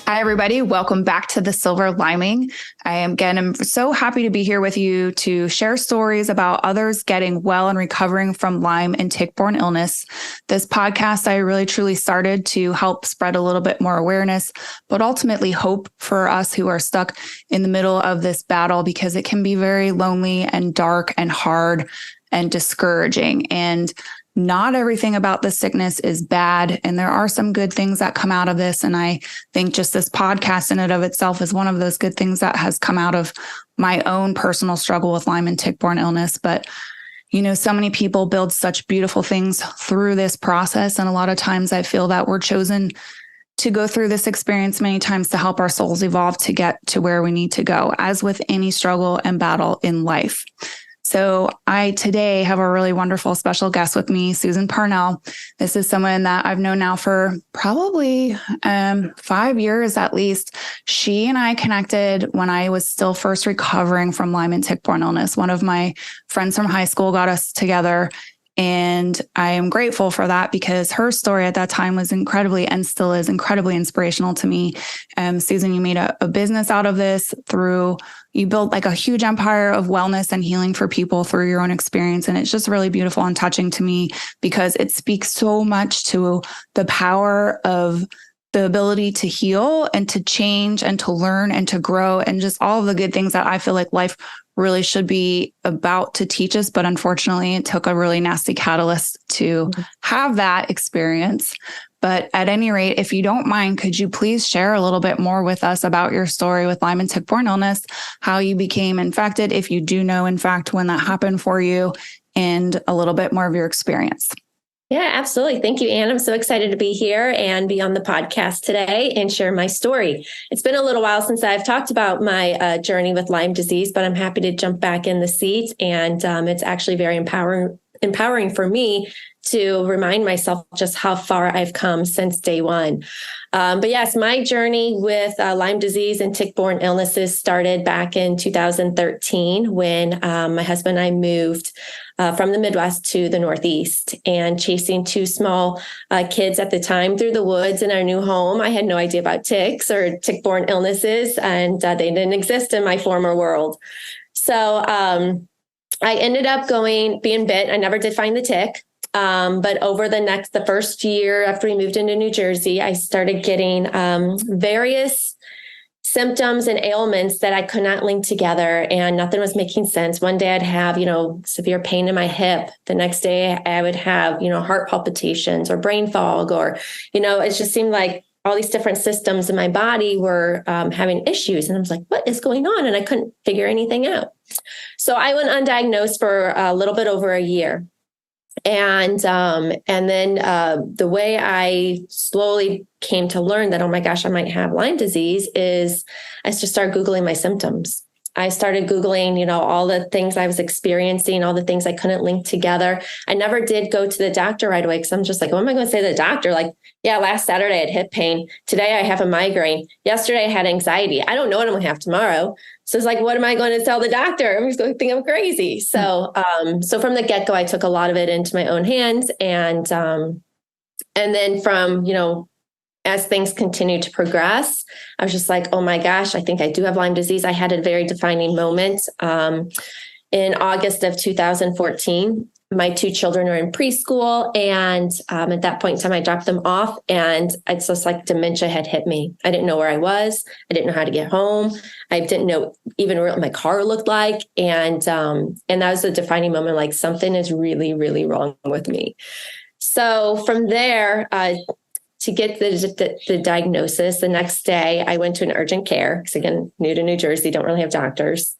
Hi, everybody. Welcome back to the Silver Lyming. I'm so happy to be here with you to share stories about others getting well and recovering from Lyme and tick-borne illness. This podcast, I really truly started to help spread a little bit more awareness, but ultimately hope for us who are stuck in the middle of this battle, because it can be very lonely and dark and hard and discouraging. And not everything about this sickness is bad. And there are some good things that come out of this. And I think just this podcast in and of itself is one of those good things that has come out of my own personal struggle with Lyme and tick-borne illness. But, so many people build such beautiful things through this process. And a lot of times I feel that we're chosen to go through this experience many times to help our souls evolve to get to where we need to go, as with any struggle and battle in life. So I today have a really wonderful special guest with me, Susan Parnell. This is someone that I've known now for probably 5 years at least. She and I connected when I was still first recovering from Lyme and tick-borne illness. One of my friends from high school got us together, and I am grateful for that because her story at that time was incredibly, and still is incredibly, inspirational to me. Susan, you made a business out of this you built like a huge empire of wellness and healing for people through your own experience. And it's just really beautiful and touching to me because it speaks so much to the power of the ability to heal and to change and to learn and to grow and just all of the good things that I feel like life really should be about to teach us. But unfortunately, it took a really nasty catalyst to have that experience. But at any rate, if you don't mind, could you please share a little bit more with us about your story with Lyme and tick-borne illness, how you became infected, if you do know, in fact, when that happened for you, and a little bit more of your experience? Yeah, absolutely. Thank you, Anne. I'm so excited to be here and be on the podcast today and share my story. It's been a little while since I've talked about my journey with Lyme disease, but I'm happy to jump back in the seat. And it's actually very empowering for me to remind myself just how far I've come since day one. But yes, my journey with Lyme disease and tick-borne illnesses started back in 2013 when my husband and I moved from the Midwest to the Northeast, and chasing two small kids at the time through the woods in our new home. I had no idea about ticks or tick-borne illnesses, and they didn't exist in my former world. So I ended up being bit. I never did find the tick. But over the first year after we moved into New Jersey, I started getting various symptoms and ailments that I could not link together, and nothing was making sense. One day I'd have, severe pain in my hip. The next day I would have, heart palpitations or brain fog, or, it just seemed like all these different systems in my body were having issues. And I was like, what is going on? And I couldn't figure anything out. So I went undiagnosed for a little bit over a year. And then the way I slowly came to learn that, oh my gosh, I might have Lyme disease, is I just started Googling my symptoms. I started Googling, all the things I was experiencing, all the things I couldn't link together. I never did go to the doctor right away because I'm just like, what am I going to say to the doctor? Like, yeah, last Saturday I had hip pain. Today I have a migraine. Yesterday I had anxiety. I don't know what I'm going to have tomorrow. So it's like, what am I going to tell the doctor? I'm just going to think I'm crazy. So, so from the get-go, I took a lot of it into my own hands. And then from, as things continued to progress, I was just like, oh my gosh, I think I do have Lyme disease. I had a very defining moment in August of 2014. My two children are in preschool. And at that point in time, I dropped them off, and it's just like dementia had hit me. I didn't know where I was. I didn't know how to get home. I didn't know even what my car looked like. And that was a defining moment, like something is really, really wrong with me. So from there, to get the diagnosis, the next day I went to an urgent care because, again, new to New Jersey, don't really have doctors.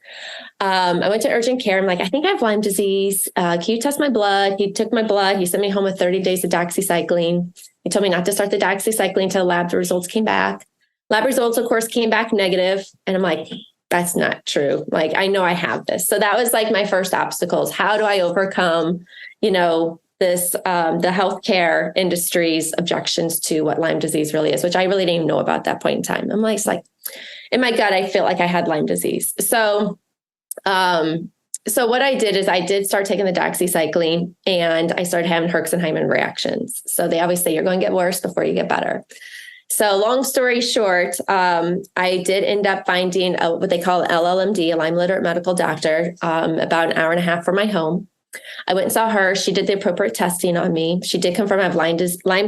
I went to urgent care. I'm like, I think I have Lyme disease. Can you test my blood? He took my blood. He sent me home with 30 days of doxycycline. He told me not to start the doxycycline until lab results came back. Lab results, of course, came back negative. And I'm like, that's not true. Like, I know I have this. So that was like my first obstacles. How do I overcome, this, the healthcare industry's objections to what Lyme disease really is, which I really didn't even know about that point in time. I'm like, in my gut, I feel like I had Lyme disease. So what I did is I did start taking the doxycycline, and I started having herxing reactions. So they always say you're going to get worse before you get better. So long story short, I did end up finding what they call an LLMD, a Lyme-literate medical doctor, about an hour and a half from my home. I went and saw her. She did the appropriate testing on me. She did confirm I have Lyme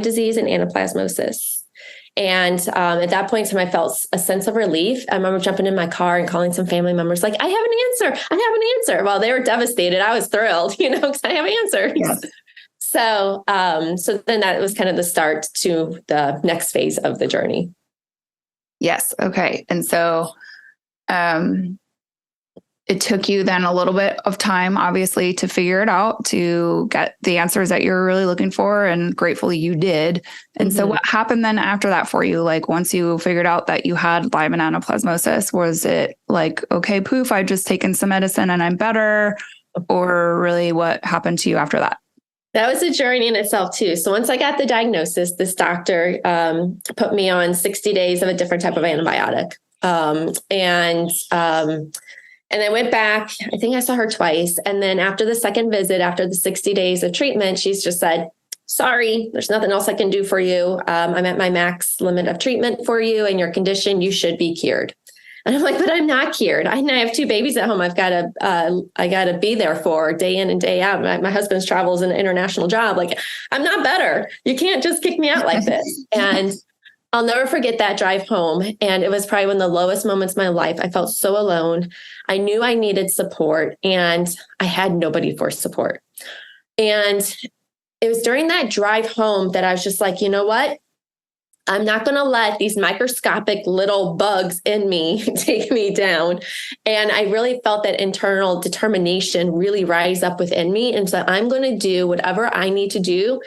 disease and anaplasmosis. And at that point in time, I felt a sense of relief. I remember jumping in my car and calling some family members like, I have an answer. I have an answer. Well, they were devastated. I was thrilled, because I have answers. Yes. So then that was kind of the start to the next phase of the journey. Yes. Okay. And so it took you then a little bit of time, obviously, to figure it out, to get the answers that you're really looking for. And gratefully you did. And so what happened then after that for you? Like once you figured out that you had Lyme and anaplasmosis, was it like, okay, poof, I've just taken some medicine and I'm better? Or really what happened to you after that? That was a journey in itself too. So once I got the diagnosis, this doctor put me on 60 days of a different type of antibiotic. And I went back, I think I saw her twice. And then after the second visit, after the 60 days of treatment, she's just said, sorry, there's nothing else I can do for you. I'm at my max limit of treatment for you and your condition, you should be cured. And I'm like, but I'm not cured. I have 2 babies at home. I got to be there for day in and day out. My husband's travel is an international job. Like, I'm not better. You can't just kick me out like this. And I'll never forget that drive home. And it was probably one of the lowest moments of my life. I felt so alone. I knew I needed support and I had nobody for support. And it was during that drive home that I was just like, you know what? I'm not going to let these microscopic little bugs in me take me down. And I really felt that internal determination really rise up within me. And so I'm going to do whatever I need to do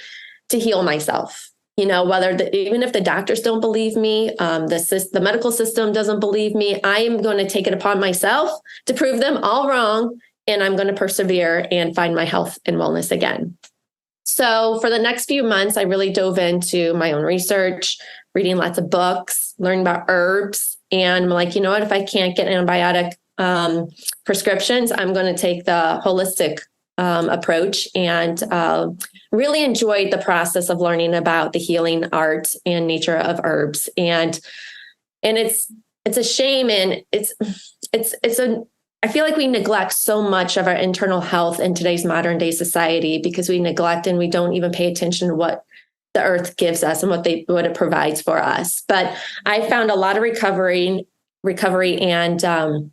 to heal myself. Even if the doctors don't believe me, the medical system doesn't believe me, I am going to take it upon myself to prove them all wrong. And I'm going to persevere and find my health and wellness again. So for the next few months, I really dove into my own research, reading lots of books, learning about herbs. And I'm like, you know what, if I can't get antibiotic prescriptions, I'm going to take the holistic approach and really enjoyed the process of learning about the healing art and nature of herbs. And it's a shame. And I feel like we neglect so much of our internal health in today's modern day society because we neglect and we don't even pay attention to what the earth gives us and what it provides for us. But I found a lot of recovery and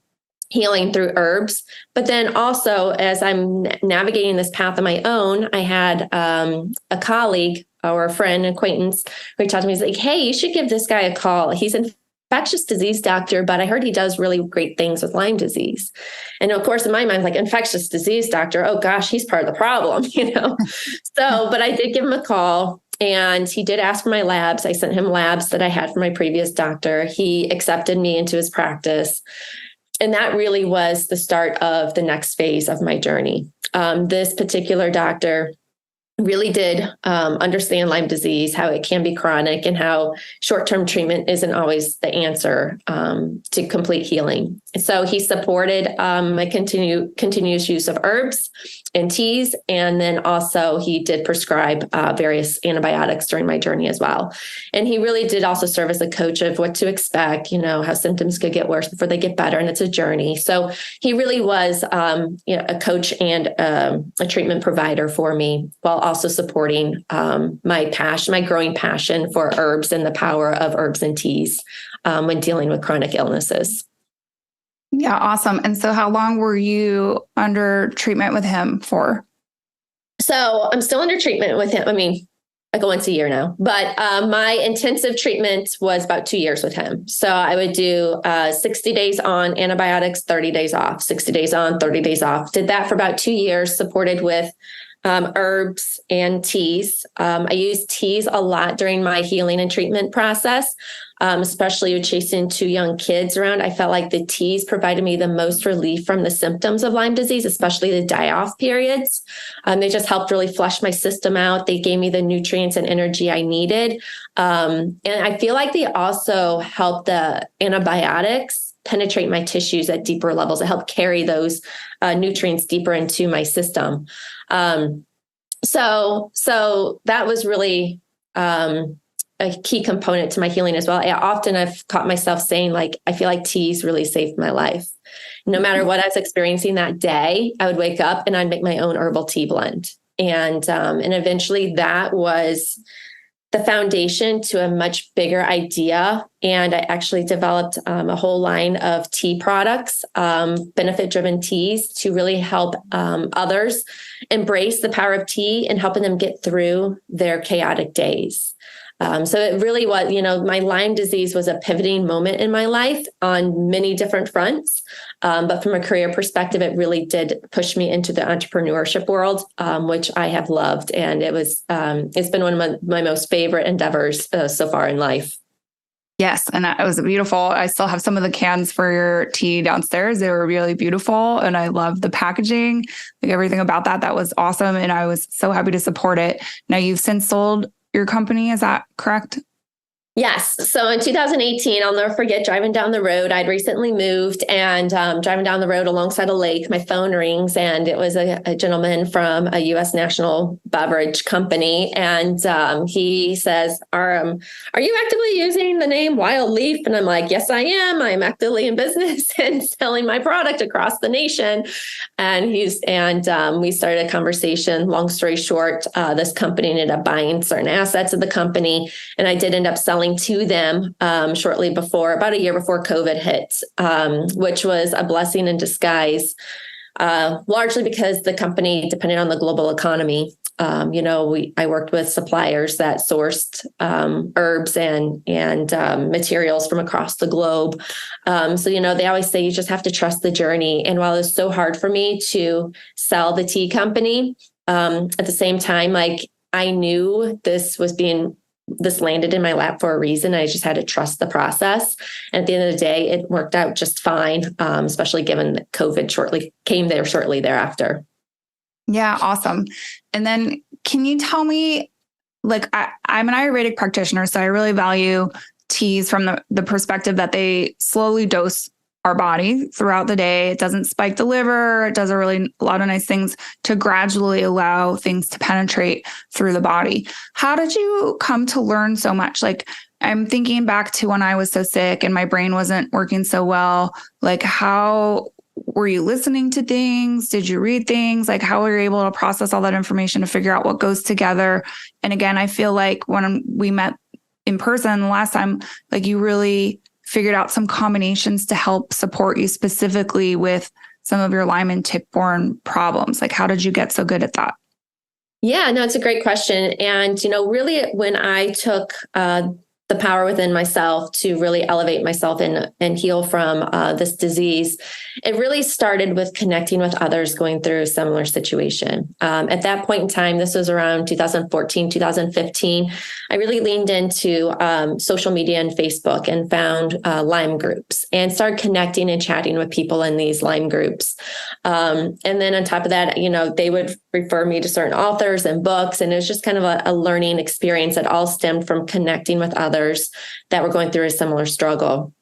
healing through herbs. But then also, as I'm navigating this path on my own, I had a colleague or a friend, acquaintance, reach out to me. He's like, hey, you should give this guy a call. He's an infectious disease doctor, but I heard he does really great things with Lyme disease. And of course, in my mind, like, infectious disease doctor, oh gosh, he's part of the problem, but I did give him a call. And he did ask for my labs. I sent him labs that I had from my previous doctor. He accepted me into his practice. And that really was the start of the next phase of my journey. This particular doctor really did understand Lyme disease, how it can be chronic, and how short-term treatment isn't always the answer to complete healing. So he supported my continuous use of herbs and teas, and then also he did prescribe various antibiotics during my journey as well. And he really did also serve as a coach of what to expect, how symptoms could get worse before they get better, and it's a journey. So he really was a coach and a treatment provider for me, while also supporting my growing passion for herbs and the power of herbs and teas when dealing with chronic illnesses. Yeah, awesome. And so how long were you under treatment with him for? So I'm still under treatment with him. I mean, I go once a year now, but my intensive treatment was about 2 years with him. So I would do 60 days on antibiotics, 30 days off, 60 days on, 30 days off. Did that for about 2 years, supported with herbs and teas. I used teas a lot during my healing and treatment process, especially with chasing 2 young kids around. I felt like the teas provided me the most relief from the symptoms of Lyme disease, especially the die-off periods. They just helped really flush my system out. They gave me the nutrients and energy I needed. And I feel like they also helped the antibiotics penetrate my tissues at deeper levels. It helped carry those nutrients deeper into my system. So that was really a key component to my healing as well. I've caught myself saying, like, I feel like teas really saved my life. No matter what I was experiencing that day, I would wake up and I'd make my own herbal tea blend. And eventually that was the foundation to a much bigger idea. And I actually developed a whole line of tea products, benefit-driven teas, to really help others embrace the power of tea and helping them get through their chaotic days. So it really was, my Lyme disease was a pivoting moment in my life on many different fronts. But from a career perspective, it really did push me into the entrepreneurship world, which I have loved. And it's been one of my most favorite endeavors so far in life. Yes. And it was beautiful. I still have some of the cans for your tea downstairs. They were really beautiful. And I love the packaging, like everything about that. That was awesome. And I was so happy to support it. Now, you've since sold your company, is that correct? Yes. So in 2018, I'll never forget driving down the road. I'd recently moved and driving down the road alongside a lake, my phone rings, and it was a gentleman from a U.S. national beverage company. And he says, are you actively using the name Wild Leaf? And I'm like, yes, I am. I'm actively in business and selling my product across the nation. And we started a conversation. Long story short, this company ended up buying certain assets of the company. And I did end up selling to them shortly before, about a year before COVID hit, which was a blessing in disguise, largely because the company depended on the global economy. I worked with suppliers that sourced herbs and materials from across the globe. So they always say you just have to trust the journey. And while it was so hard for me to sell the tea company, at the same time, like, I knew this landed in my lap for a reason. I just had to trust the process. And at the end of the day, it worked out just fine, especially given that COVID came there shortly thereafter. Yeah, awesome. And then can you tell me, like, I'm an Ayurvedic practitioner, so I really value teas from the perspective that they slowly dose our body throughout the day. It doesn't spike the liver. It does a lot of nice things to gradually allow things to penetrate through the body. How did you come to learn so much? Like, I'm thinking back to when I was so sick and my brain wasn't working so well. Like, how were you listening to things? Did you read things? Like, how were you able to process all that information to figure out what goes together? And again, I feel like when we met in person the last time, like, you really figured out some combinations to help support you specifically with some of your Lyme and tick-borne problems. Like, how did you get so good at that? Yeah, no, it's a great question. And, really when I took the power within myself to really elevate myself and heal from this disease, it really started with connecting with others going through a similar situation. At that point in time, this was around 2014, 2015, I really leaned into social media and Facebook and found Lyme groups and started connecting and chatting with people in these Lyme groups. And then on top of that, they would refer me to certain authors and books. And it was just kind of a learning experience that all stemmed from connecting with others that were going through a similar struggle.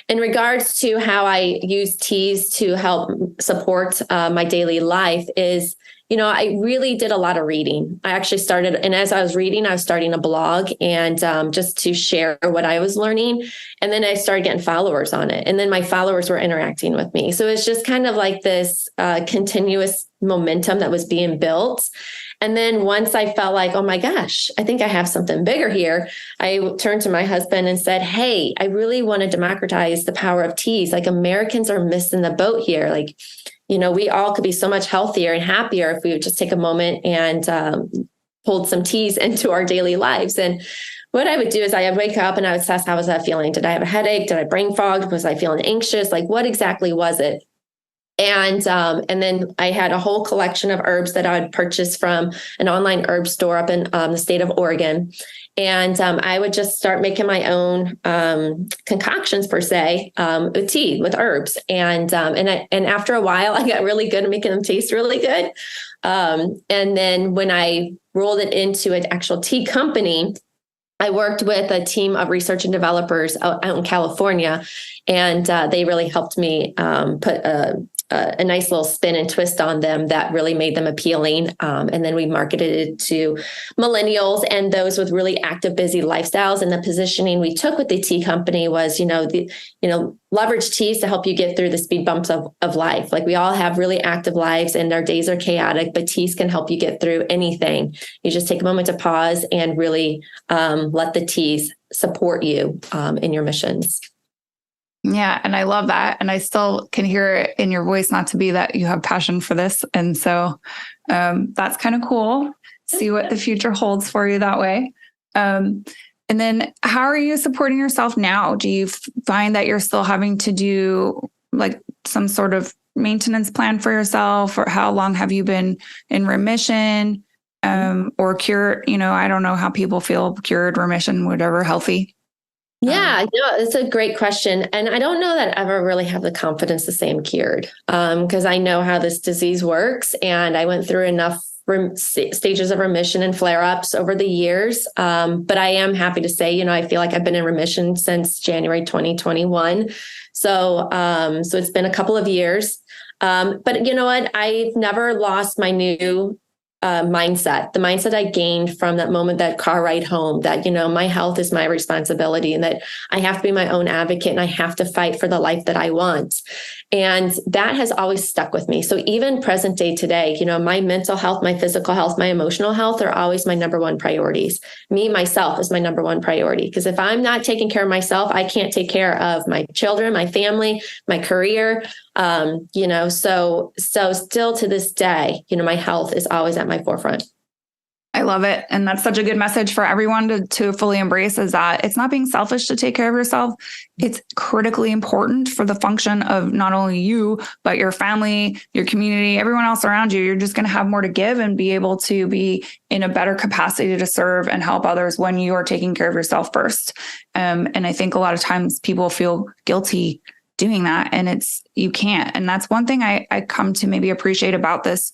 In regards to how I use teas to help support my daily life is, I really did a lot of reading. I actually started, and as I was reading, I was starting a blog and just to share what I was learning. And then I started getting followers on it. And then my followers were interacting with me. So it's just kind of like this continuous momentum that was being built. And then once I felt like, oh my gosh, I think I have something bigger here, I turned to my husband and said, hey, I really want to democratize the power of teas. Like, Americans are missing the boat here. Like, we all could be so much healthier and happier if we would just take a moment and hold some teas into our daily lives. And what I would do is I would wake up and I would assess, how was that feeling? Did I have a headache? Did I brain fog? Was I feeling anxious? Like, what exactly was it? And then I had a whole collection of herbs that I would purchase from an online herb store up in the state of Oregon. And I would just start making my own concoctions, per se, with tea, with herbs. And after a while, I got really good at making them taste really good. And then when I rolled it into an actual tea company, I worked with a team of research and developers out in California, and they really helped me put a nice little spin and twist on them that really made them appealing. And then we marketed it to millennials and those with really active, busy lifestyles. And the positioning we took with the tea company was, leverage teas to help you get through the speed bumps of life. Like we all have really active lives and our days are chaotic, but teas can help you get through anything. You just take a moment to pause and really let the teas support you in your missions. Yeah. And I love that. And I still can hear it in your voice, not to be that you have passion for this. And so that's kind of cool. See what the future holds for you that way. And then how are you supporting yourself now? Do you find that you're still having to do like some sort of maintenance plan for yourself, or how long have you been in remission or cured? I don't know how people feel, cured, remission, whatever, healthy. Yeah, it's a great question. And I don't know that I ever really have the confidence to say I'm cured because I know how this disease works. And I went through enough stages of remission and flare-ups over the years. But I am happy to say, I feel like I've been in remission since January 2021. So it's been a couple of years. But you know what? I've never lost my new mindset, the mindset I gained from that moment, that car ride home, that, my health is my responsibility and that I have to be my own advocate and I have to fight for the life that I want. And that has always stuck with me. So even present day today, my mental health, my physical health, my emotional health are always my number one priorities. Me, myself is my number one priority. Because if I'm not taking care of myself, I can't take care of my children, my family, my career. So still to this day, my health is always at my forefront. I love it. And that's such a good message for everyone to fully embrace, is that it's not being selfish to take care of yourself. It's critically important for the function of not only you, but your family, your community, everyone else around you. You're just going to have more to give and be able to be in a better capacity to serve and help others when you are taking care of yourself first. And I think a lot of times people feel guilty doing that, and you can't. And that's one thing I come to maybe appreciate about this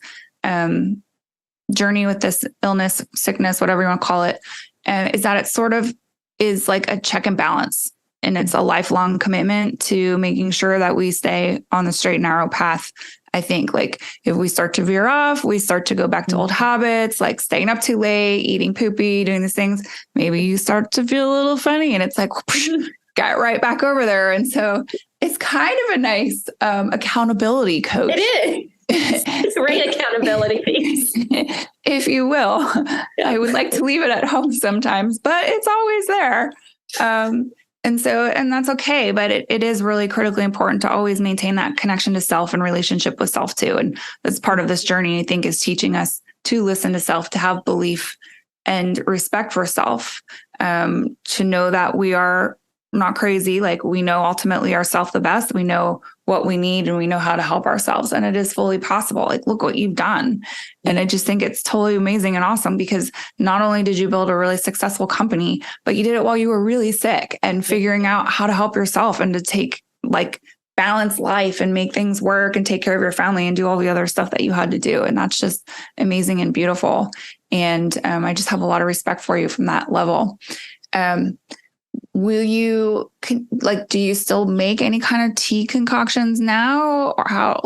journey with this illness, sickness, whatever you want to call it, is that it sort of is like a check and balance. And it's a lifelong commitment to making sure that we stay on the straight and narrow path. I think like if we start to veer off, we start to go back to old habits, like staying up too late, eating poopy, doing these things, maybe you start to feel a little funny and it's like, got right back over there. And so it's kind of a nice accountability coach. It is. It's a great accountability piece, if you will. Yeah. I would like to leave it at home sometimes, but it's always there. And that's okay. But it is really critically important to always maintain that connection to self and relationship with self too. And that's part of this journey, I think, is teaching us to listen to self, to have belief and respect for self, to know that we are not crazy. Like we know ultimately ourselves the best. We know what we need and we know how to help ourselves. And it is fully possible. Like, look what you've done. And I just think it's totally amazing and awesome, because not only did you build a really successful company, but you did it while you were really sick and figuring out how to help yourself and to take balance life and make things work and take care of your family and do all the other stuff that you had to do. And that's just amazing and beautiful. And I just have a lot of respect for you from that level. Will you do you still make any kind of tea concoctions now, or how,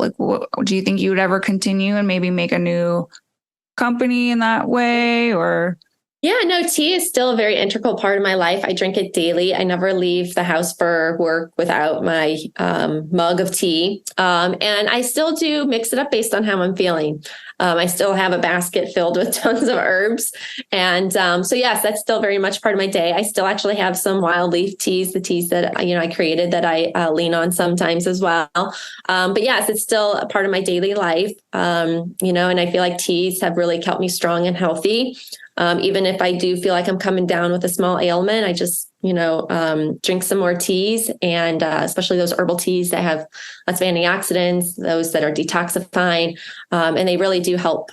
do you think you would ever continue and maybe make a new company in that way? Or yeah, no, tea is still a very integral part of my life. I drink it daily. I never leave the house for work without my mug of tea. And I still do mix it up based on how I'm feeling. I still have a basket filled with tons of herbs. And so, yes, that's still very much part of my day. I still actually have some wild leaf teas, the teas that, I created that I lean on sometimes as well. But yes, it's still a part of my daily life, and I feel like teas have really kept me strong and healthy. Even if I do feel like I'm coming down with a small ailment, I just, drink some more teas, and especially those herbal teas that have lots of antioxidants, those that are detoxifying. And they really do help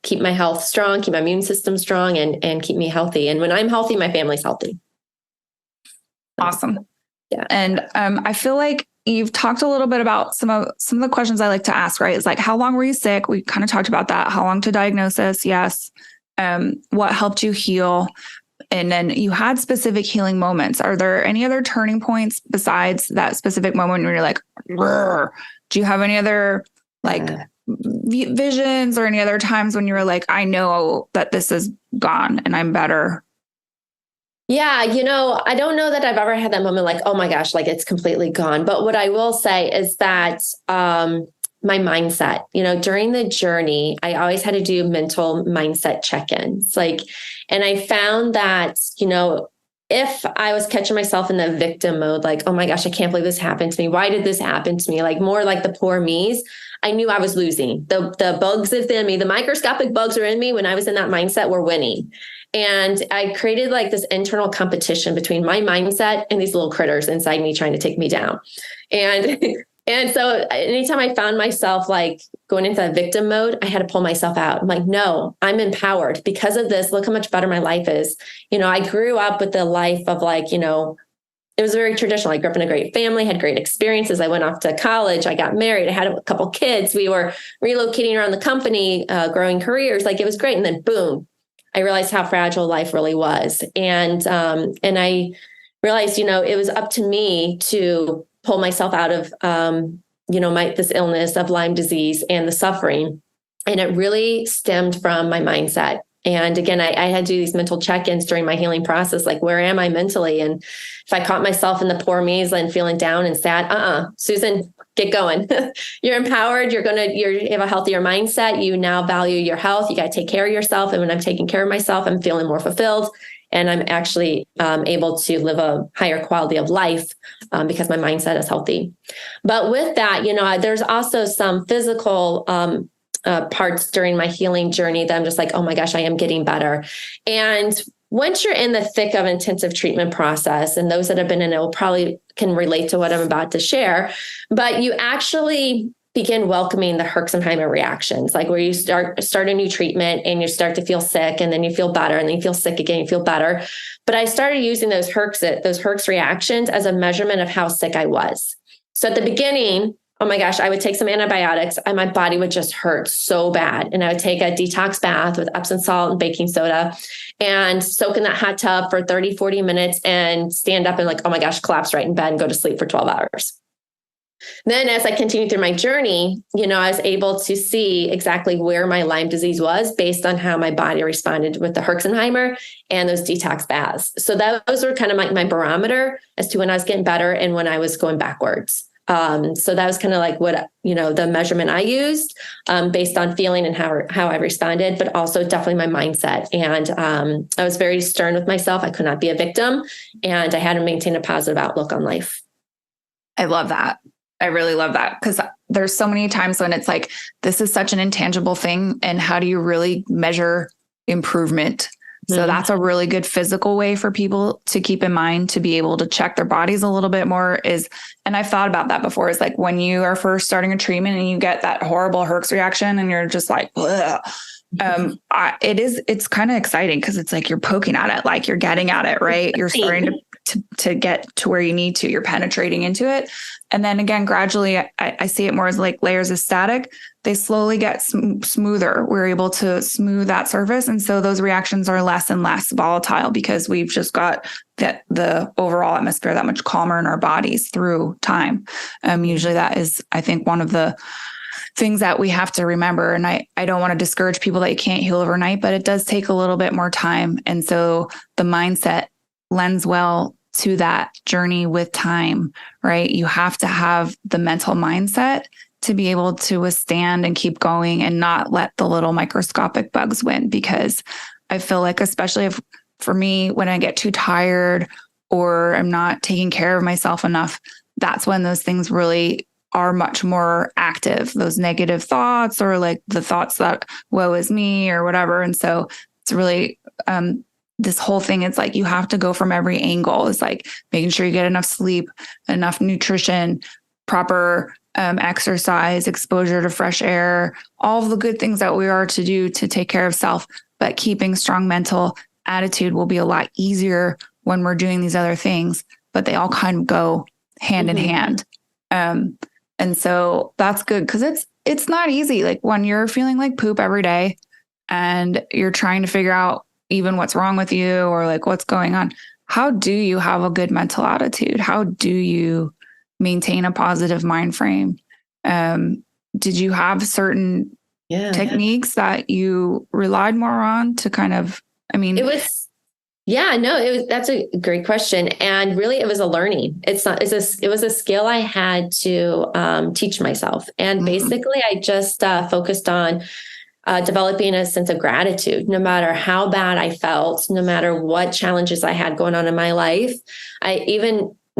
keep my health strong, keep my immune system strong, and keep me healthy. And when I'm healthy, my family's healthy. Awesome. Yeah. And I feel like you've talked a little bit about some of the questions I like to ask, right? It's like, how long were you sick? We kind of talked about that. How long to diagnosis? Yes. What helped you heal? And then you had specific healing moments. Are there any other turning points besides that specific moment where you're like, Do you have any other like visions or any other times when you were like, I know that this is gone and I'm better? Yeah, I don't know that I've ever had that moment like, oh my gosh, like it's completely gone. But what I will say is that my mindset, during the journey, I always had to do mental mindset check-ins. And I found that, if I was catching myself in the victim mode, like, oh my gosh, I can't believe this happened to me. Why did this happen to me? Like more like the poor me's, I knew I was losing. The bugs within me, the microscopic bugs were in me when I was in that mindset were winning. And I created like this internal competition between my mindset and these little critters inside me trying to take me down. And and so anytime I found myself like going into that victim mode, I had to pull myself out. I'm like, no, I'm empowered because of this. Look how much better my life is. I grew up with the life of like, it was very traditional. I grew up in a great family, had great experiences. I went off to college. I got married. I had a couple kids. We were relocating around the company, growing careers. Like it was great. And then boom, I realized how fragile life really was. And I realized, it was up to me to pull myself out of, this illness of Lyme disease and the suffering. And it really stemmed from my mindset. And again, I had to do these mental check-ins during my healing process. Like, where am I mentally? And if I caught myself in the poor me's and feeling down and sad, Susan, get going. You're empowered. You have a healthier mindset. You now value your health. You got to take care of yourself. And when I'm taking care of myself, I'm feeling more fulfilled. And I'm actually able to live a higher quality of life because my mindset is healthy. But with that, there's also some physical parts during my healing journey that I'm just like, oh my gosh, I am getting better. And once you're in the thick of intensive treatment process, and those that have been in it will probably can relate to what I'm about to share, but you actually begin welcoming the herxenheimer reactions, like where you start a new treatment and you start to feel sick and then you feel better and then you feel sick again, you feel better. But I started using those herx reactions as a measurement of how sick I was. So at the beginning, oh my gosh, I would take some antibiotics and my body would just hurt so bad. And I would take a detox bath with Epsom salt and baking soda and soak in that hot tub for 30, 40 minutes and stand up and like, oh my gosh, collapse right in bed and go to sleep for 12 hours. Then as I continued through my journey, I was able to see exactly where my Lyme disease was based on how my body responded with the herxenheimer and those detox baths. So those were kind of like my barometer as to when I was getting better and when I was going backwards. So that was kind of like what, the measurement I used based on feeling and how I responded, but also definitely my mindset. And I was very stern with myself. I could not be a victim and I had to maintain a positive outlook on life. I love that. I really love that because there's so many times when it's like, this is such an intangible thing. And how do you really measure improvement? So that's a really good physical way for people to keep in mind to be able to check their bodies a little bit more and I've thought about that before, is like when you are first starting a treatment and you get that horrible herx reaction and you're just like, it's kind of exciting because it's like you're poking at it, like you're getting at it, right? You're starting to get to where you need to, you're penetrating into it. And then again, gradually, I see it more as like layers of static. They slowly get smoother. We're able to smooth that surface. And so those reactions are less and less volatile because we've just got the overall atmosphere that much calmer in our bodies through time. Usually that is, I think, one of the things that we have to remember. And I don't want to discourage people that you can't heal overnight, but it does take a little bit more time. And so the mindset lends well to that journey with time, right? You have to have the mental mindset to be able to withstand and keep going and not let the little microscopic bugs win. Because I feel like, especially if for me, when I get too tired or I'm not taking care of myself enough, that's when those things really are much more active, those negative thoughts or like the thoughts that woe is me or whatever. And so it's really, this whole thing, it's like you have to go from every angle. It's like making sure you get enough sleep, enough nutrition, proper exercise, exposure to fresh air, all of the good things that we are to do to take care of self. But keeping strong mental attitude will be a lot easier when we're doing these other things, but they all kind of go hand in hand. And so that's good because it's not easy. Like when you're feeling like poop every day and you're trying to figure out even what's wrong with you or like what's going on, how do you have a good mental attitude? How do you maintain a positive mind frame? Did you have certain techniques that you relied more on to kind of, that's a great question. And really it was a learning. It was a skill I had to teach myself. And basically I just focused on developing a sense of gratitude, no matter how bad I felt, no matter what challenges I had going on in my life.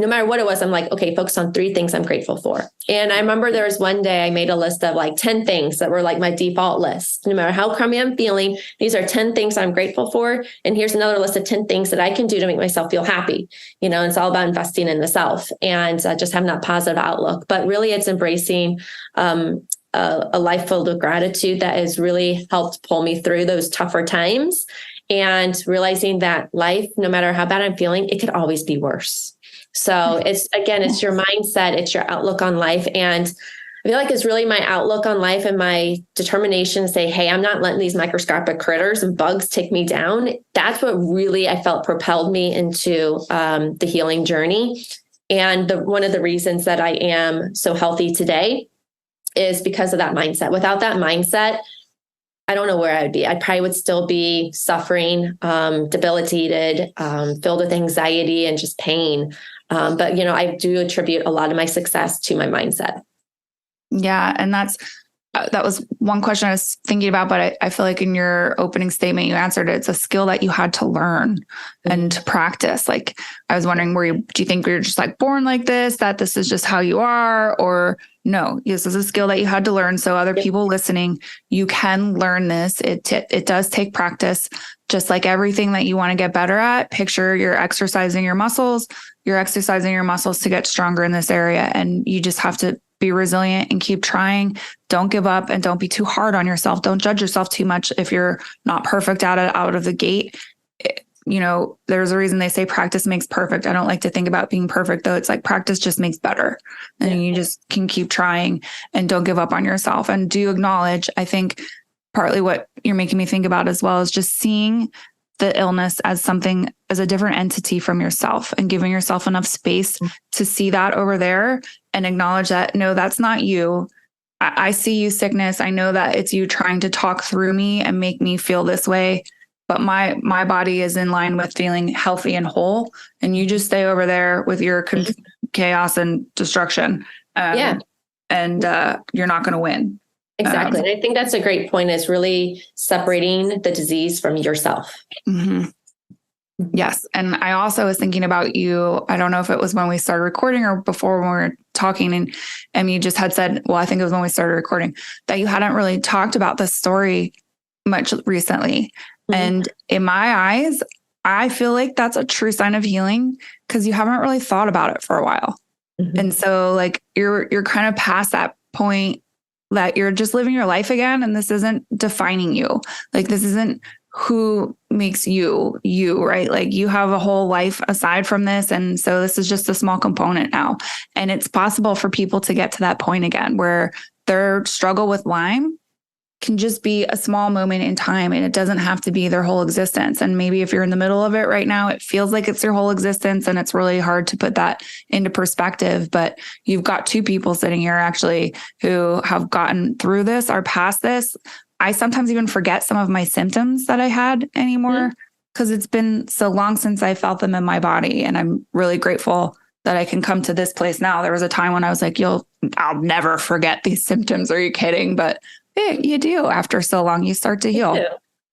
No matter what it was, I'm like, okay, focus on 3 things I'm grateful for. And I remember there was one day I made a list of like 10 things that were like my default list. No matter how crummy I'm feeling, these are 10 things I'm grateful for. And here's another list of 10 things that I can do to make myself feel happy. It's all about investing in the self and just having that positive outlook. But really it's embracing a life filled with gratitude that has really helped pull me through those tougher times, and realizing that life, no matter how bad I'm feeling, it could always be worse. So it's your mindset, it's your outlook on life. And I feel like it's really my outlook on life and my determination to say, hey, I'm not letting these microscopic critters and bugs take me down. That's what really I felt propelled me into the healing journey. And one of the reasons that I am so healthy today is because of that mindset. Without that mindset, I don't know where I would be. I probably would still be suffering, debilitated, filled with anxiety and just pain. But I do attribute a lot of my success to my mindset. Yeah. And that was one question I was thinking about, but I feel like in your opening statement, you answered it. It's a skill that you had to learn and to practice. Like, I was wondering, do you think you're just like born like this, that this is just how you are, or no, this is a skill that you had to learn. So other people listening, you can learn this. It does take practice, just like everything that you want to get better at. Picture you're exercising your muscles to get stronger in this area. And you just have to be resilient and keep trying. Don't give up and don't be too hard on yourself. Don't judge yourself too much if you're not perfect at it out of the gate. There's a reason they say practice makes perfect. I don't like to think about being perfect, though. It's like practice just makes better. And you just can keep trying and don't give up on yourself. And do acknowledge, I think partly what you're making me think about as well is just seeing the illness as a different entity from yourself, and giving yourself enough space to see that over there and acknowledge that, no, that's not you. I see you, sickness. I know that it's you trying to talk through me and make me feel this way, but my body is in line with feeling healthy and whole. And you just stay over there with your chaos and destruction. And you're not going to win. Exactly. And I think that's a great point, is really separating the disease from yourself. Mm-hmm. Yes. And I also was thinking about you. I don't know if it was when we started recording or before when we were talking, and you just had said, well, I think it was when we started recording, that you hadn't really talked about this story much recently. Mm-hmm. And in my eyes, I feel like that's a true sign of healing, because you haven't really thought about it for a while. Mm-hmm. And so like you're kind of past that point that you're just living your life again. And this isn't defining you. Like, this isn't who makes you, right? Like, you have a whole life aside from this. And so this is just a small component now. And it's possible for people to get to that point again, where their struggle with Lyme can just be a small moment in time, and it doesn't have to be their whole existence. And maybe if you're in the middle of it right now, it feels like it's your whole existence, and it's really hard to put that into perspective. But you've got 2 people sitting here actually who have gotten through this, are past this. I sometimes even forget some of my symptoms that I had anymore, because it's been so long since I felt them in my body. And I'm really grateful that I can come to this place now. There was a time when I was like, I'll never forget these symptoms. Are you kidding? But you do. After so long, you start to heal.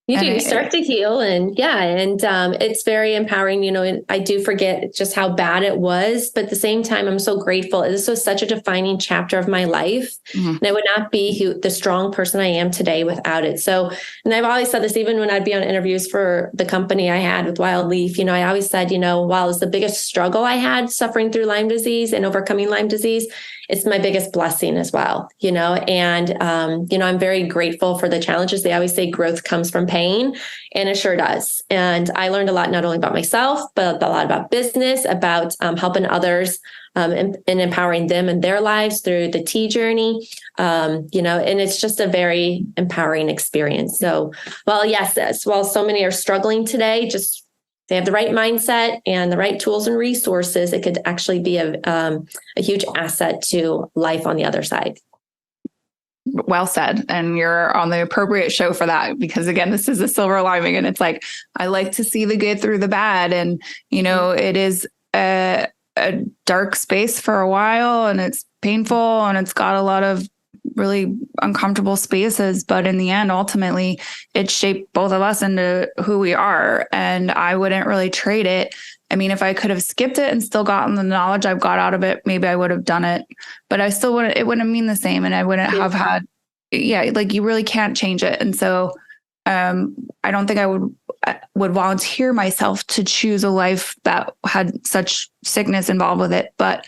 You start to heal. And it's very empowering. And I do forget just how bad it was, but at the same time, I'm so grateful. This was such a defining chapter of my life. Mm-hmm. And I would not be the strong person I am today without it. So, and I've always said this, even when I'd be on interviews for the company I had with Wild Leaf, I always said, while it's the biggest struggle I had suffering through Lyme disease and overcoming Lyme disease, it's my biggest blessing as well, and, I'm very grateful for the challenges. They always say growth comes from pain, and it sure does. And I learned a lot, not only about myself, but a lot about business, about helping others and empowering them in their lives through the tea journey, and it's just a very empowering experience. So, while so many are struggling today, just if they have the right mindset and the right tools and resources, it could actually be a huge asset to life on the other side. well said. And you're on the appropriate show for that, because again, this is a silver lining, and it's like, I like to see the good through the bad. And, it is a dark space for a while, and it's painful, and it's got a lot of really uncomfortable spaces. But in the end, ultimately, it shaped both of us into who we are. And I wouldn't really trade it. I mean, if I could have skipped it and still gotten the knowledge I've got out of it, maybe I would have done it, but I still wouldn't, it wouldn't mean the same. And I wouldn't have had, like you really can't change it. And so, I don't think I would volunteer myself to choose a life that had such sickness involved with it. But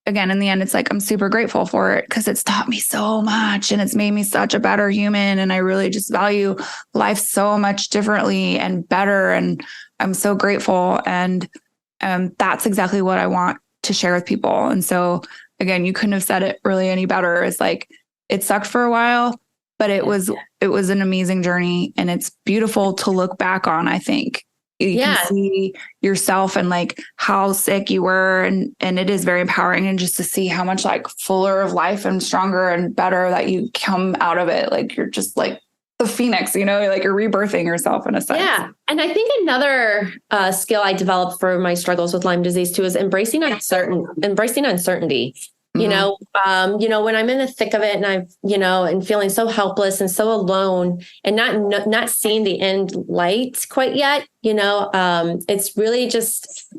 again, in the end, it's like, I'm super grateful for it because it's taught me so much and it's made me such a better human. And I really just value life so much differently and better. And I'm so grateful. And that's exactly what I want to share with people. And so again, you couldn't have said it really any better. It's like, it sucked for a while, but it was an amazing journey, and it's beautiful to look back on. I think you can see yourself and like how sick you were. And it is very empowering, and just to see how much like fuller of life and stronger and better that you come out of it. Like you're just like the phoenix, like you're rebirthing yourself in a sense. Yeah. And I think another skill I developed for my struggles with Lyme disease too is embracing uncertainty. When I'm in the thick of it and I've, and feeling so helpless and so alone and not seeing the end light quite yet, it's really just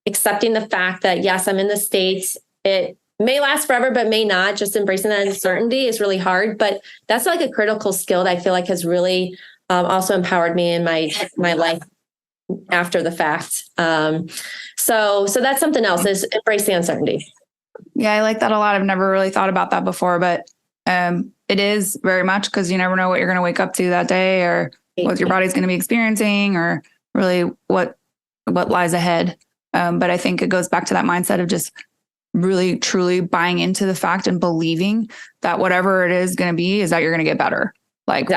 accepting the fact that, yes, I'm in the States. It may last forever, but may not. Just embracing that uncertainty is really hard, but that's like a critical skill that I feel like has really also empowered me in my life after the fact. So that's something else, is embrace the uncertainty. Yeah, I like that a lot. I've never really thought about that before, but it is very much, because you never know what you're going to wake up to that day, or what your body's going to be experiencing, or really what lies ahead. But I think it goes back to that mindset of just really, truly buying into the fact and believing that whatever it is going to be is that you're going to get better. Like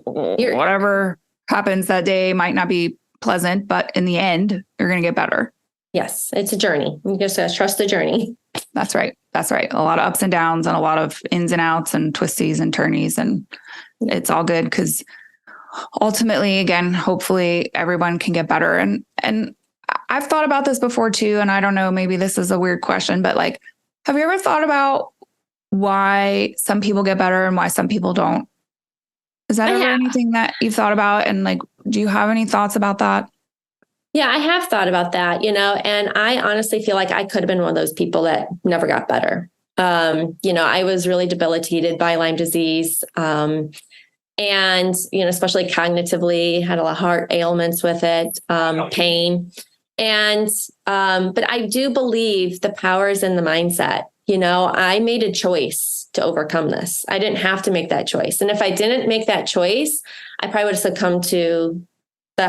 whatever happens that day might not be pleasant, but in the end, you're going to get better. Yes, it's a journey. You just gotta trust the journey. That's right. A lot of ups and downs and a lot of ins and outs and twisties and turnies, and it's all good, because ultimately, again, hopefully everyone can get better. And I've thought about this before too. And I don't know, maybe this is a weird question, but like, have you ever thought about why some people get better and why some people don't? Is that ever anything that you've thought about? And like, do you have any thoughts about that? Yeah, I have thought about that, and I honestly feel like I could have been one of those people that never got better. I was really debilitated by Lyme disease. And, especially cognitively, had a lot of heart ailments with it, pain. And, but I do believe the power is in the mindset. I made a choice to overcome this. I didn't have to make that choice. And if I didn't make that choice, I probably would have succumbed to the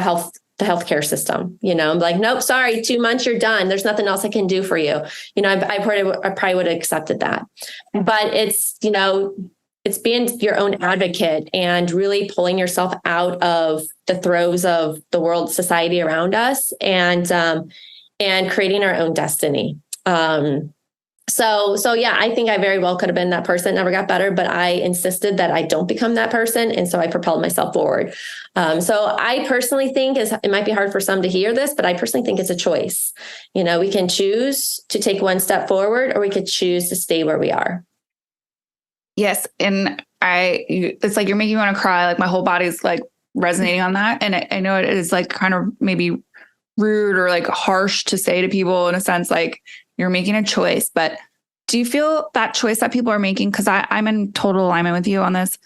healthcare system. I'm like, nope, sorry, 2 months, you're done. There's nothing else I can do for you. I probably would have accepted that. But it's, it's being your own advocate and really pulling yourself out of the throes of the world, society around us, and creating our own destiny. So yeah, I think I very well could have been that person, never got better, but I insisted that I don't become that person. And so I propelled myself forward. So I personally think it might be hard for some to hear this, but I personally think it's a choice. We can choose to take one step forward, or we could choose to stay where we are. Yes. And it's like, you're making me want to cry. Like my whole body's like resonating on that. And I know it is like kind of maybe rude or like harsh to say to people, in a sense, like, you're making a choice, but do you feel that choice that people are making? Because I'm in total alignment with you on this.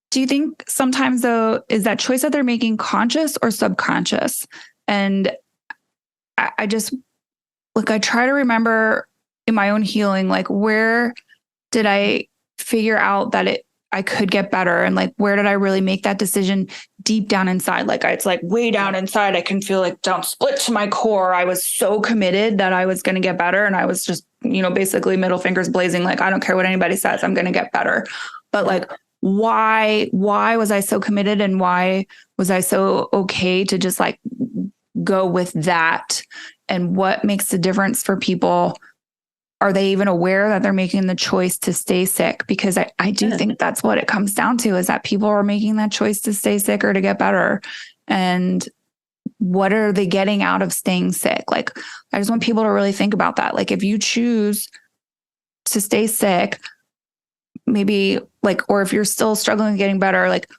Do you think sometimes, though, is that choice that they're making conscious or subconscious? And I just, like, I try to remember in my own healing, like, where did I figure out that I could get better? And like, where did I really make that decision deep down inside? Like, it's like way down inside, I can feel like down split to my core. I was so committed that I was going to get better. And I was just, basically middle fingers blazing. Like, I don't care what anybody says, I'm going to get better. But like, why was I so committed? And why was I so okay to just like go with that? And what makes the difference for people are they even aware that they're making the choice to stay sick? Because I do think that's what it comes down to, is that people are making that choice to stay sick or to get better. And what are they getting out of staying sick? Like, I just want people to really think about that. Like, if you choose to stay sick, maybe like, or if you're still struggling getting better, like,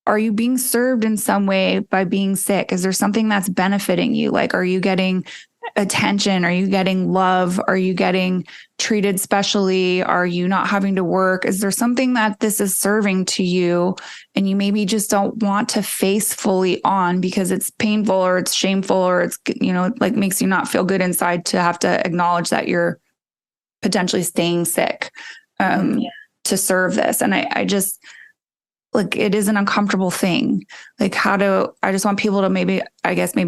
are you being served in some way by being sick? Is there something that's benefiting you? Like, are you getting attention? Are you getting love? Are you getting treated specially? Are you not having to work? Is there something that this is serving to you and you maybe just don't want to face fully on because it's painful or it's shameful or it's, like makes you not feel good inside to have to acknowledge that you're potentially staying sick to serve this. And I just, like, it is an uncomfortable thing. Like, I just want people to maybe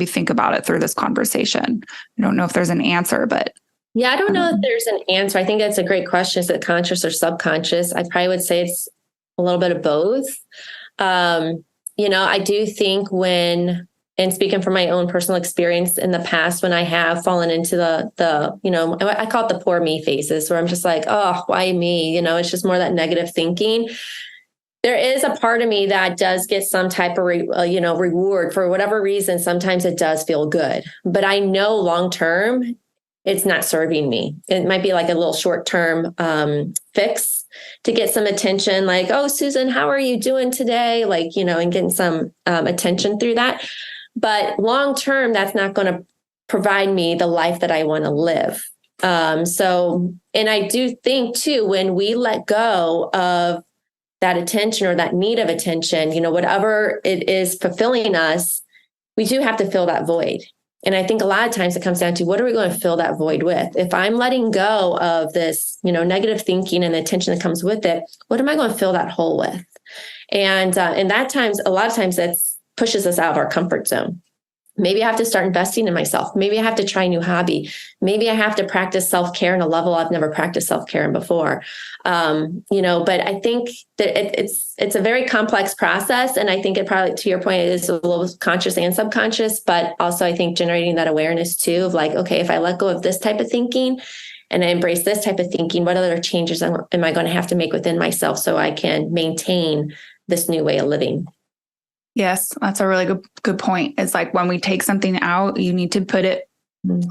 think about it through this conversation. I don't know if there's an answer, but. Yeah, I don't know if there's an answer. I think that's a great question. Is it conscious or subconscious? I probably would say it's a little bit of both. I do think and speaking from my own personal experience in the past, when I have fallen into the I call it the poor me phases, where I'm just like, oh, why me? It's just more that negative thinking. There is a part of me that does get some type of, reward for whatever reason. Sometimes it does feel good, but I know long-term it's not serving me. It might be like a little short-term fix to get some attention. Like, oh, Susan, how are you doing today? Like, and getting some attention through that. But long-term, that's not going to provide me the life that I want to live. And I do think too, when we let go of that attention or that need of attention, whatever it is fulfilling us, we do have to fill that void. And I think a lot of times it comes down to, what are we going to fill that void with? If I'm letting go of this, negative thinking and the attention that comes with it, what am I going to fill that hole with? And a lot of times that pushes us out of our comfort zone. Maybe I have to start investing in myself. Maybe I have to try a new hobby. Maybe I have to practice self-care in a level I've never practiced self-care in before. But I think that it's a very complex process. And I think it probably, to your point, it is a little conscious and subconscious, but also I think generating that awareness too of like, okay, if I let go of this type of thinking and I embrace this type of thinking, what other changes am I going to have to make within myself so I can maintain this new way of living? Yes, that's a really good point. It's like when we take something out, you need to put it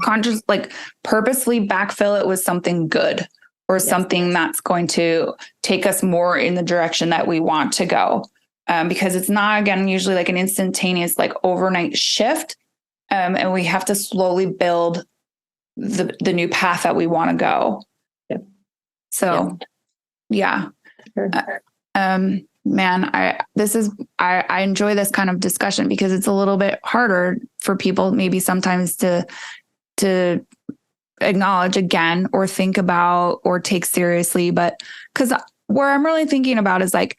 conscious, like purposely backfill it with something good or something that's going to take us more in the direction that we want to go. Because it's not, again, usually like an instantaneous, like overnight shift. And we have to slowly build the new path that we want to go. Yeah. So, yeah. Sure. Man, I enjoy this kind of discussion because it's a little bit harder for people maybe sometimes to acknowledge again or think about or take seriously. But because where I'm really thinking about is like,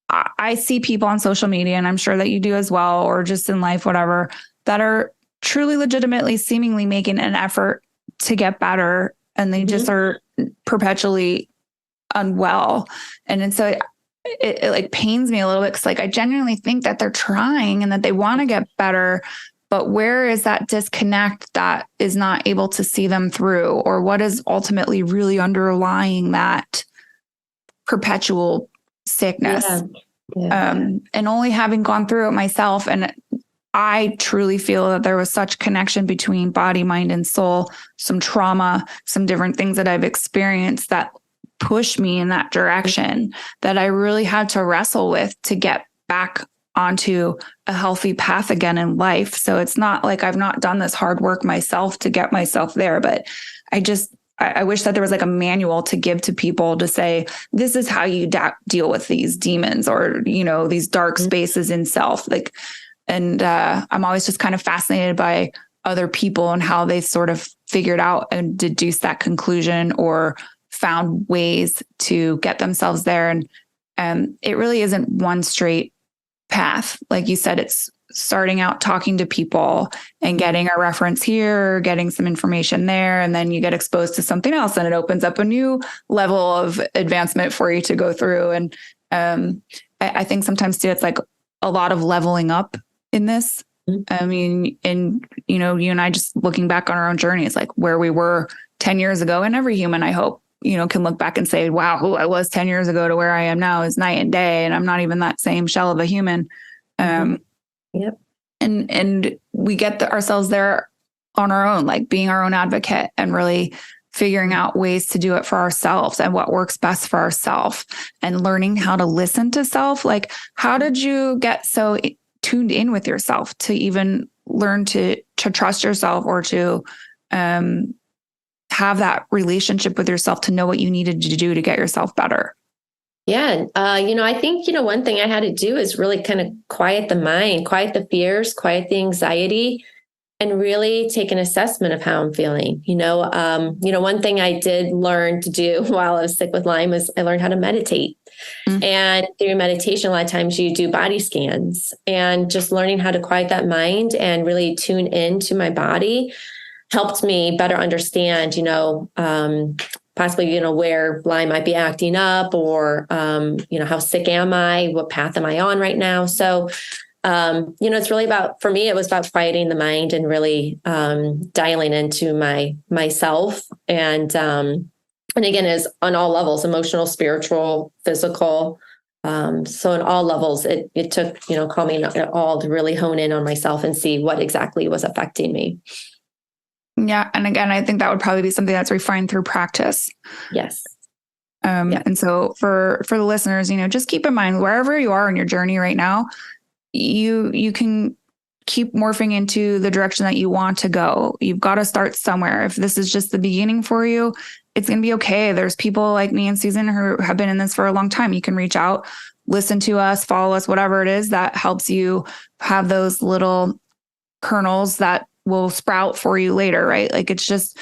I see people on social media, and I'm sure that you do as well, or just in life, whatever, that are truly legitimately seemingly making an effort to get better. And they just are perpetually unwell. And so it like pains me a little bit because like I genuinely think that they're trying and that they want to get better, but where is that disconnect that is not able to see them through, or what is ultimately really underlying that perpetual sickness? And only having gone through it myself, and I truly feel that there was such connection between body, mind, and soul, some trauma, some different things that I've experienced that push me in that direction that I really had to wrestle with to get back onto a healthy path again in life. So it's not like I've not done this hard work myself to get myself there, but I wish that there was like a manual to give to people to say, this is how you deal with these demons or, these dark spaces in self. Like, and I'm always just kind of fascinated by other people and how they sort of figured out and deduced that conclusion or found ways to get themselves there. And it really isn't one straight path. Like you said, it's starting out talking to people and getting a reference here, getting some information there, and then you get exposed to something else and it opens up a new level of advancement for you to go through. And I think sometimes too, it's like a lot of leveling up in this. I mean, and you and I just looking back on our own journey, it's like where we were 10 years ago. And every human, I hope, can look back and say, wow, who I was 10 years ago to where I am now is night and day. And I'm not even that same shell of a human. Yep. And we get ourselves there on our own, like being our own advocate and really figuring out ways to do it for ourselves and what works best for ourselves and learning how to listen to self. Like, how did you get so tuned in with yourself to even learn to trust yourself or to have that relationship with yourself to know what you needed to do to get yourself better? Yeah. I think, one thing I had to do is really kind of quiet the mind, quiet the fears, quiet the anxiety, and really take an assessment of how I'm feeling. One thing I did learn to do while I was sick with Lyme was I learned how to meditate. And through meditation, a lot of times you do body scans, and just learning how to quiet that mind and really tune into my body helped me better understand, possibly, where Lyme might be acting up, or, how sick am I? What path am I on right now? So, it's really for me, it was about quieting the mind and really dialing into myself. And again, is on all levels, emotional, spiritual, physical. So in all levels, it took, calming it all to really hone in on myself and see what exactly was affecting me. Yeah. And again, I think that would probably be something that's refined through practice. Yes. And so for the listeners, just keep in mind, wherever you are in your journey right now, you can keep morphing into the direction that you want to go. You've got to start somewhere. If this is just the beginning for you, it's going to be okay. There's people like me and Susan who have been in this for a long time. You can reach out, listen to us, follow us, whatever it is that helps you have those little kernels that will sprout for you later, right? Like, it's just,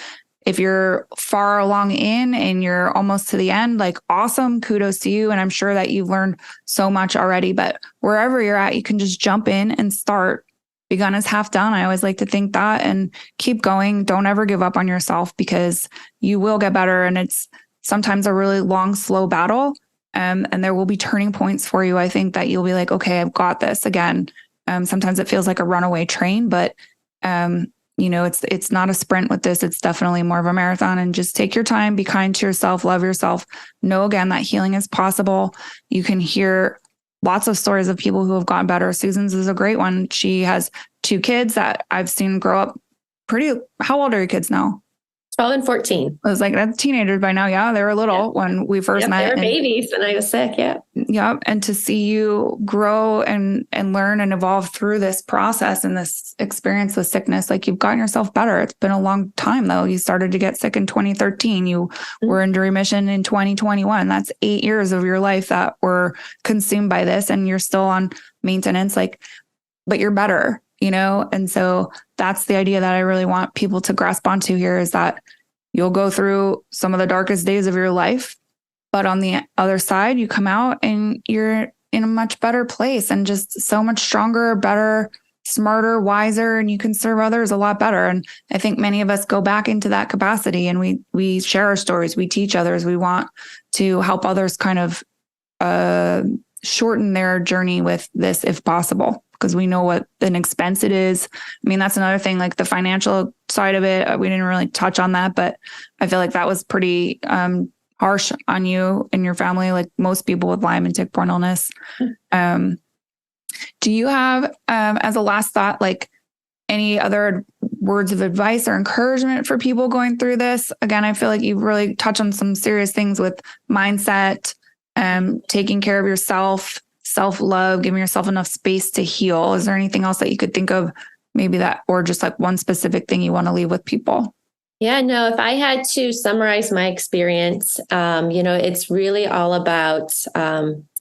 if you're far along in and you're almost to the end, like, awesome, kudos to you. And I'm sure that you've learned so much already, but wherever you're at, you can just jump in and start. Begun is half done. I always like to think that, and keep going. Don't ever give up on yourself, because you will get better. And it's sometimes a really long, slow battle. And there will be turning points for you. I think that you'll be like, okay, I've got this again. Sometimes it feels like a runaway train, but it's not a sprint with this. It's definitely more of a marathon. And just take your time, be kind to yourself, love yourself. Know again that healing is possible. You can hear lots of stories of people who have gotten better. Susan's is a great one. She has 2 kids that I've seen grow up how old are your kids now? 12 and 14. I was like, that's teenagers by now. Yeah, they were little when we first met. They were babies when I was sick. Yeah. Yeah. And to see you grow and learn and evolve through this process and this experience with sickness, like, you've gotten yourself better. It's been a long time though. You started to get sick in 2013. You were into remission in 2021. That's 8 years of your life that were consumed by this, and you're still on maintenance, but you're better. And so that's the idea that I really want people to grasp onto here, is that you'll go through some of the darkest days of your life, but on the other side, you come out and you're in a much better place and just so much stronger, better, smarter, wiser, and you can serve others a lot better. And I think many of us go back into that capacity, and we share our stories, we teach others, we want to help others kind of shorten their journey with this if possible, because we know what an expense it is. I mean, that's another thing, like the financial side of it. We didn't really touch on that, but I feel like that was pretty harsh on you and your family, like most people with Lyme and tick-borne illness. Do you have, as a last thought, like any other words of advice or encouragement for people going through this? Again, I feel like you've really touched on some serious things with mindset, taking care of yourself, self-love, giving yourself enough space to heal. Is there anything else that you could think of, maybe that, or just like one specific thing you want to leave with people? Yeah, no, if I had to summarize my experience, it's really all about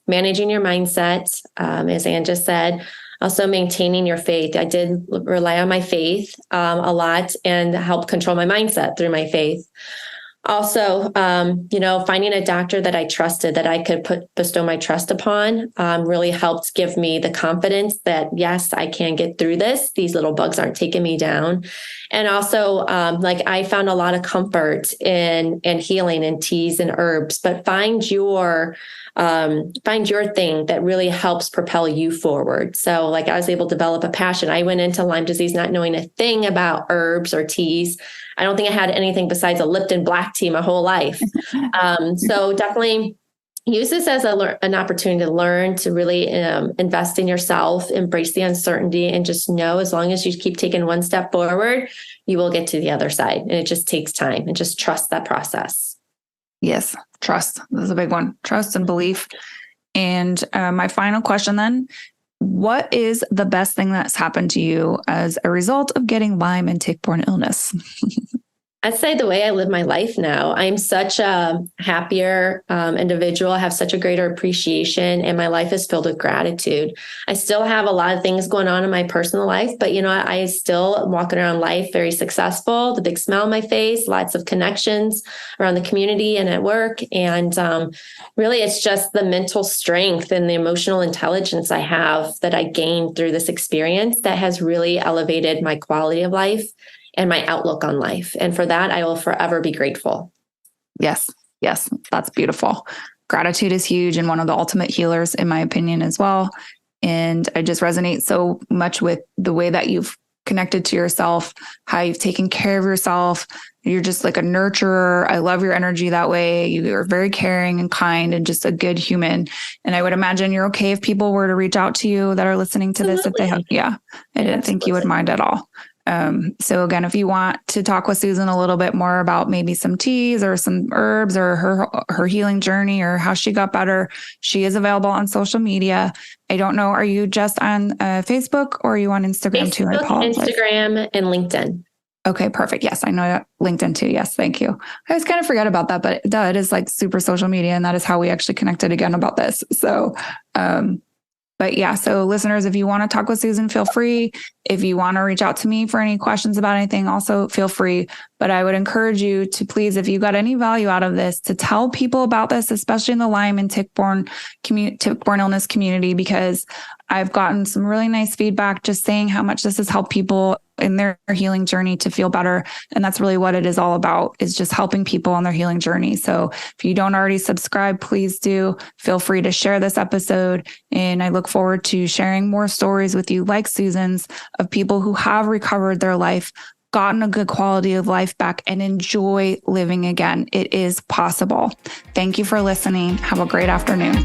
managing your mindset, as Ann just said, also maintaining your faith. I did rely on my faith a lot and help control my mindset through my faith. Also, finding a doctor that I trusted, that I could bestow my trust upon, really helped give me the confidence that, yes, I can get through this. These little bugs aren't taking me down. And also, I found a lot of comfort in healing in teas and herbs, but find your thing that really helps propel you forward. So I was able to develop a passion. I went into Lyme disease not knowing a thing about herbs or teas. I don't think I had anything besides a Lipton black tea my whole life. So definitely use this as an opportunity to learn, to really invest in yourself, embrace the uncertainty, and just know as long as you keep taking one step forward, you will get to the other side. And it just takes time, and just trust that process. Yes, trust. This is a big one. Trust and belief. And my final question then, what is the best thing that's happened to you as a result of getting Lyme and tick-borne illness? I'd say the way I live my life now, I'm such a happier individual. I have such a greater appreciation, and my life is filled with gratitude. I still have a lot of things going on in my personal life, but I still walking around life very successful, the big smile on my face, lots of connections around the community and at work. And really, it's just the mental strength and the emotional intelligence I have that I gained through this experience that has really elevated my quality of life and my outlook on life. And for that, I will forever be grateful. Yes. Yes. That's beautiful. Gratitude is huge and one of the ultimate healers, in my opinion, as well. And I just resonate so much with the way that you've connected to yourself, how you've taken care of yourself. You're just like a nurturer. I love your energy that way. You are very caring and kind and just a good human. And I would imagine you're okay if people were to reach out to you that are listening to this, if they have, I didn't think you would mind at all. So again, if you want to talk with Susan a little bit more about maybe some teas or some herbs or her healing journey or how she got better, she is available on social media. I don't know. Are you just on Facebook or are you on Instagram too? I apologize. Instagram and LinkedIn. Okay, perfect. Yes, I know that. LinkedIn too. Yes, thank you. I always kind of forget about that, but it is like super social media, and that is how we actually connected again about this. So, but yeah, so listeners, if you want to talk with Susan, feel free. If you want to reach out to me for any questions about anything, also feel free. But I would encourage you to please, if you got any value out of this, to tell people about this, especially in the Lyme and tick-borne illness community, because I've gotten some really nice feedback just saying how much this has helped people in their healing journey to feel better. And that's really what it is all about, is just helping people on their healing journey. So if you don't already subscribe, please do. Feel free to share this episode. And I look forward to sharing more stories with you like Susan's of people who have recovered their life, gotten a good quality of life back, and enjoy living again. It is possible. Thank you for listening. Have a great afternoon.